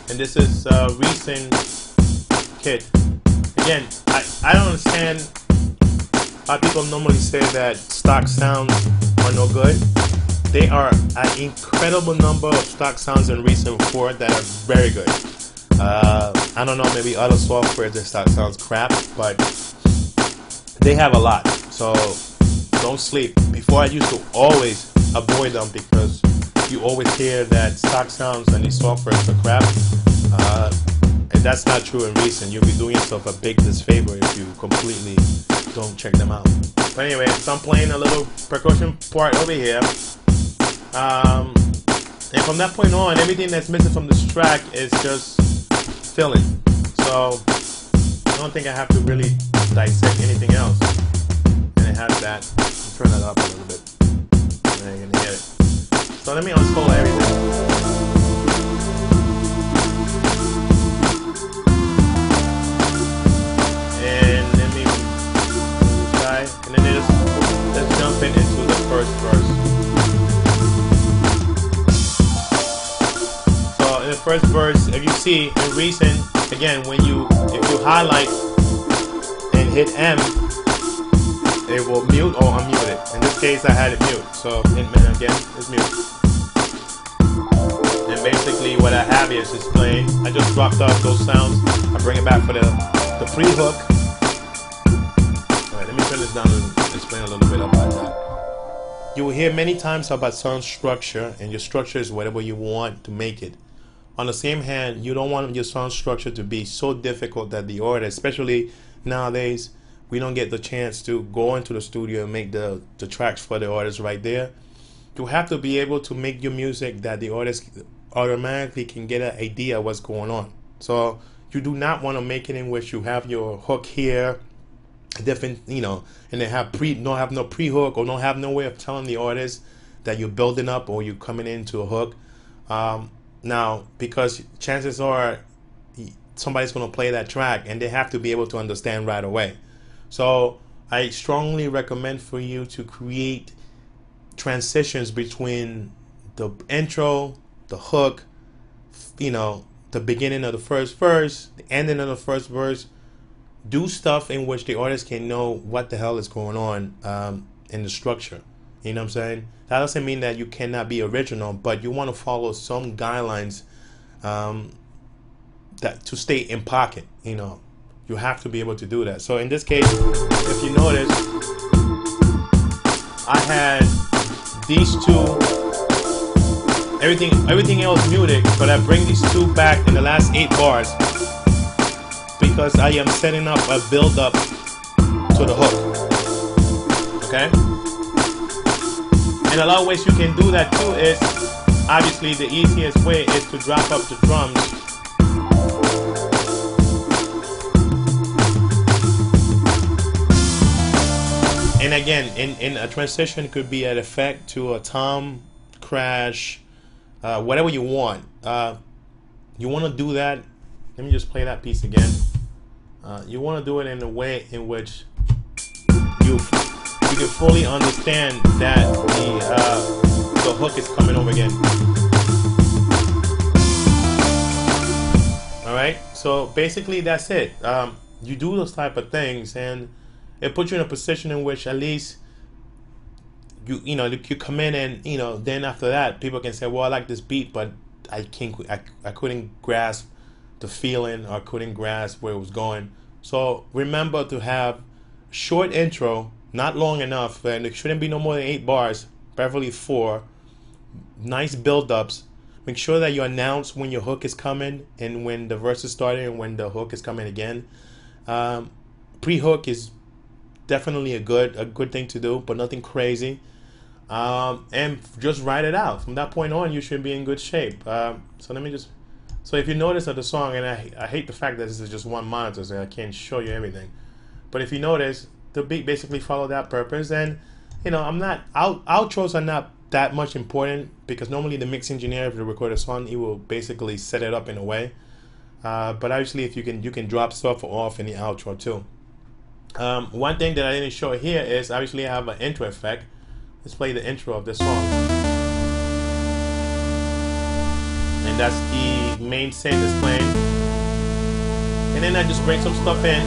and this is a recent kit. Again, I don't understand how people normally say that stock sounds are no good. They are an incredible number of stock sounds in recent 4 that are very good. I don't know, maybe other software that stock sounds crap, but they have a lot. So don't sleep. Before, I used to always avoid them because you always hear that stock sounds and these softwares are crap. And that's not true in recent. You'll be doing yourself a big disfavor if you completely don't check them out. But anyway, so I'm playing a little percussion part over here. And from that point on, everything that's missing from this track is just filling. So I don't think I have to really dissect anything else. And it has that. Turn that up a little bit. And you're gonna get it. So let me unspool everything. And then let's jump into the first verse. So in the first verse, if you see in recent, again, if you highlight and hit M, it will mute or unmute it. In this case, I had it mute, so again, it's mute. And basically, what I have here is just playing. I just dropped off those sounds. I bring it back for the pre-hook. Let me turn this down and explain a little bit about that. You will hear many times about sound structure, and your structure is whatever you want to make it. On the same hand, you don't want your sound structure to be so difficult that the artist, especially nowadays, we don't get the chance to go into the studio and make the tracks for the artist right there. You have to be able to make your music that the artist automatically can get an idea of what's going on. So you do not want to make it in which you have your hook here, different, and they have don't have no pre-hook, or don't have no way of telling the artist that you're building up or you're coming into a hook. Now, because chances are somebody's going to play that track and they have to be able to understand right away. So I strongly recommend for you to create transitions between the intro, the hook, the beginning of the first verse, the ending of the first verse. Do stuff in which the artist can know what the hell is going on in the structure. You know what I'm saying? That doesn't mean that you cannot be original, but you want to follow some guidelines that to stay in pocket. You have to be able to do that. So in this case, if you notice, I had these two, everything else muted, but I bring these two back in the last 8 bars. Because I am setting up a build up to the hook. Okay? And a lot of ways you can do that too is, obviously the easiest way is to drop up the drums. And again, in a transition, could be an effect to a tom, crash, whatever you want. You want to do that. Let me just play that piece again. You want to do it in a way in which you can fully understand that the hook is coming over again. All right. So basically, that's it. You do those type of things, and it puts you in a position in which at least you come in and then after that people can say, well, I like this beat, but I couldn't grasp the feeling, or couldn't grasp where it was going. So remember to have short intro, not long enough, and it shouldn't be no more than 8 bars, preferably 4. Nice build-ups. Make sure that you announce when your hook is coming and when the verse is starting and when the hook is coming again. Pre-hook is definitely a good thing to do, but nothing crazy. And just write it out. From that point on, you should be in good shape. So if you notice that the song, and I hate the fact that this is just one monitor, so I can't show you everything. But if you notice, the beat basically followed that purpose. And outros are not that much important, because normally the mix engineer, if you record a song, he will basically set it up in a way. But obviously, if you can drop stuff off in the outro too. One thing that I didn't show here is obviously I have an intro effect. Let's play the intro of this song. And that's E main synth is playing, and then I just bring some stuff in,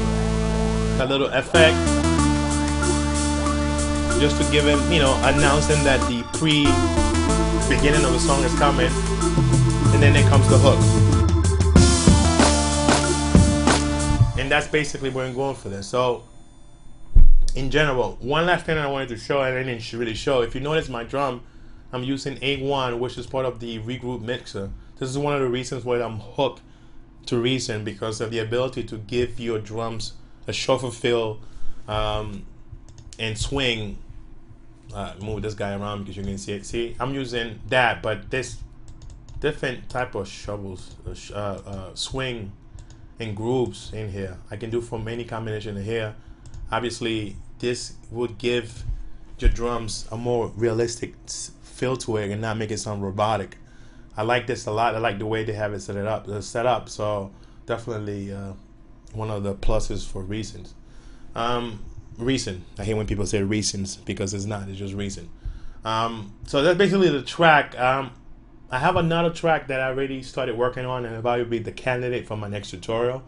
a little effect, just to give him, you know, announcing that the beginning of the song is coming, and then comes the hook. And that's basically where I'm going for this. So, in general, one last thing I wanted to show, and I didn't really show. If you notice my drum, I'm using A1, which is part of the Regroup mixer. This is one of the reasons why I'm hooked to Reason, because of the ability to give your drums a shuffle feel and swing. Move this guy around because you can see it. See, I'm using that, but this different type of shovels, swing and grooves in here. I can do from any combination in here. Obviously, this would give your drums a more realistic feel to it and not make it sound robotic. I like this a lot. I like the way they have it set up. So definitely one of the pluses for Reasons. Reason. I hate when people say reasons because it's not. It's just Reason. So that's basically the track. I have another track that I already started working on, and it'll probably be the candidate for my next tutorial.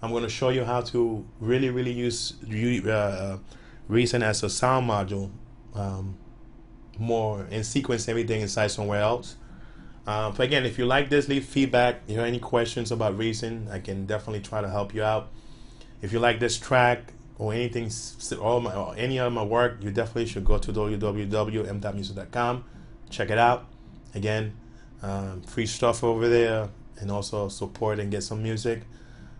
I'm going to show you how to really use Reason as a sound module more and sequence everything inside somewhere else. But again, if you like this, leave feedback. If you have any questions about Reason, I can definitely try to help you out. If you like this track or anything, or any of my work, you definitely should go to www.m.music.com. Check it out. Again, free stuff over there, and also support and get some music.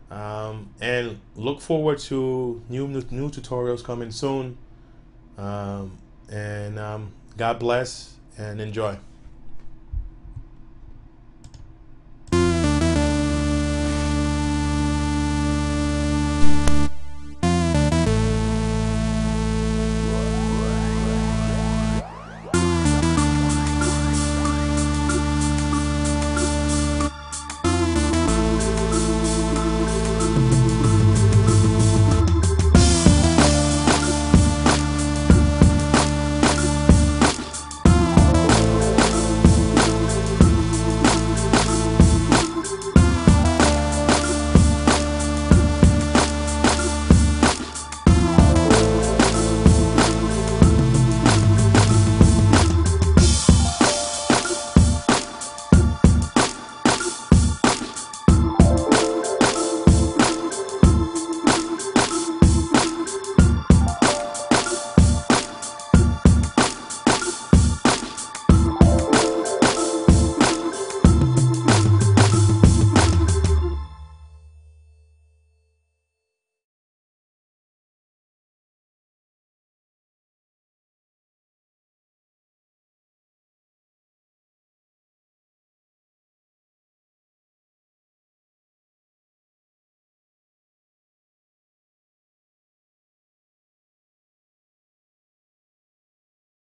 And look forward to new tutorials coming soon. God bless and enjoy.